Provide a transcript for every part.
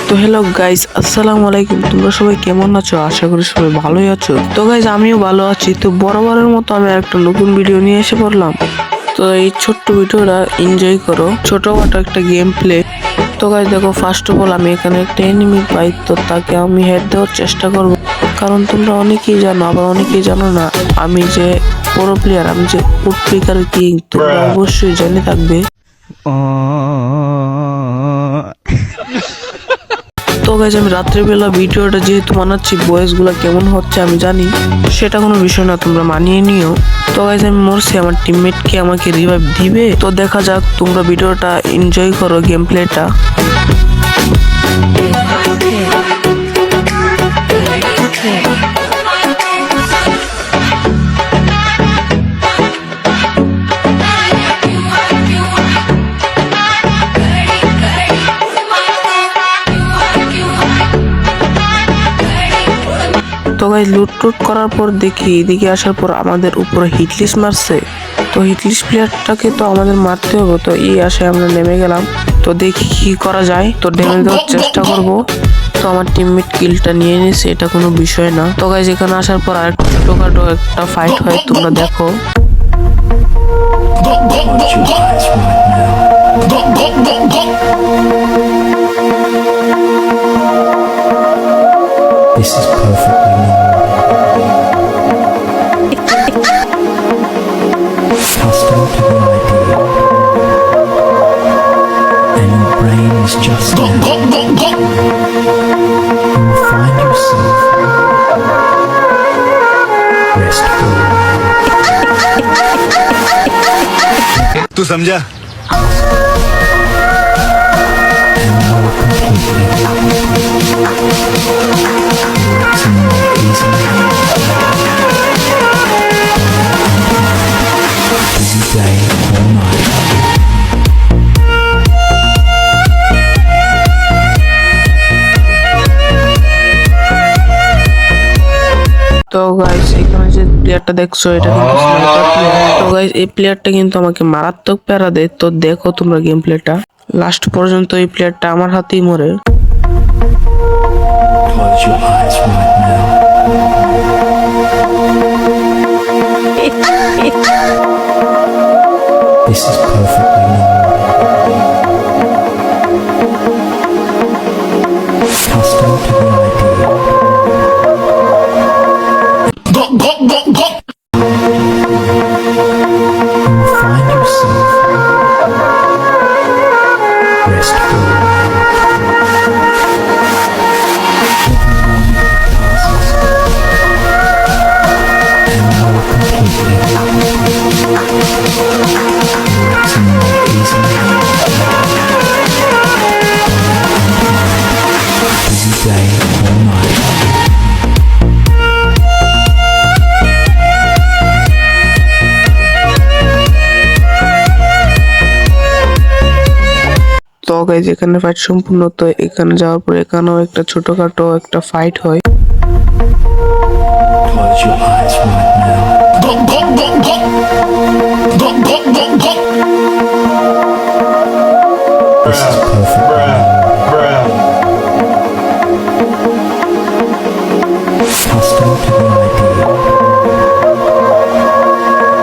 তো hello guys, আসসালামু আলাইকুম। তোমরা সবাই কেমন আছো? আশা করি সবাই ভালোই আছো। তো গাইস, আমিও ভালো আছি। তো বরাবরের মতো আমি একটা নতুন ভিডিও নিয়ে এসে পড়লাম। তো এই ছোট্ট ভিডিওটা এনজয় করো, ছোটখাটো একটা গেম প্লে। তো গাইস দেখো, ফার্স্ট অফ অল আমি এখানে একটা এনিমি পাই, তো তাকে আমি হেড দেওয়ার চেষ্টা করব। কারণ তোমরা অনেকেই জানো, আবার অনেকেই জানো না আমি যে প্রো প্লেয়ার, আমি যে উডপিকার কিং, তোমরা অবশ্যই জেনে থাকবে। তো গাইজ, আমি রাত্রিবেলা ভিডিওটা যেহেতু বানাচ্ছি, ভয়েস গুলা কেমন হচ্ছে আমি জানি, সেটা কোনো বিষয় না, তোমরা মানিয়ে নিও। তো গাইজ, আমি মরছি, আমার টিমমেট কি আমাকে রিভাইভ দিবে? তো দেখা যাক, তোমরা ভিডিওটা এনজয় করো, গেম প্লেটা। তো গাইজ, লুট করার পর দেখি এদিকে আসার পর আমাদের উপরে হিটলিস্ট মারছে। তো হিটলিস্ট প্লেয়ারটাকে তো আমাদের মারতে হবে। তো এই আসে আমরা নেমে গেলাম। তো দেখি কি করা যায়। তো ড্যামেজ দেওয়ার চেষ্টা করব। তো আমার টিমমেট কিলটা নিয়ে নিছে, এটা কোনো বিষয় না। তো গাইজ, এখানে আসার পর আর ছোটখাটো একটা ফাইট হয়, তোমরা দেখো। This is perfectly normal. Custom to the idea. And your brain is just now. You will find yourself restful. तू समझा? And more completely. Relaxing more easily. Busy day or night. তো গাইস, এখানে যে প্লেয়ারটা দেখছো, এটা কিন্তু স্নাইপার প্লেয়ার। তো গাইস, এই প্লেয়ারটা কিন্তু আমাকে মারাত্মক প্যারা দেয়। তো দেখো তোমরা গেম প্লেটা লাস্ট পর্যন্ত, এই প্লেয়ারটা আমার হাতেই মরে। Close your eyes right now. This is perfectly normal. Custom to the idea. You will find yourself restful. And more completely. Relaxing more easily. Busy day or night. তো গাইজ, এখানে fight সম্পূর্ণ। তো এখানে যাওয়ার পর এখানেও একটা ছোটখাটো একটা ফাইট হয়। Close your eyes right now. This is perfectly normal. Custom to the idea.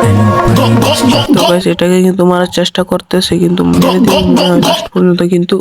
And your brain is just তো গাইজ, এটাকে কিন্তু মারার চেষ্টা করতেছে, কিন্তু মেরে দিয়ে মনে হয় লাস্ট পর্যন্ত কিন্তু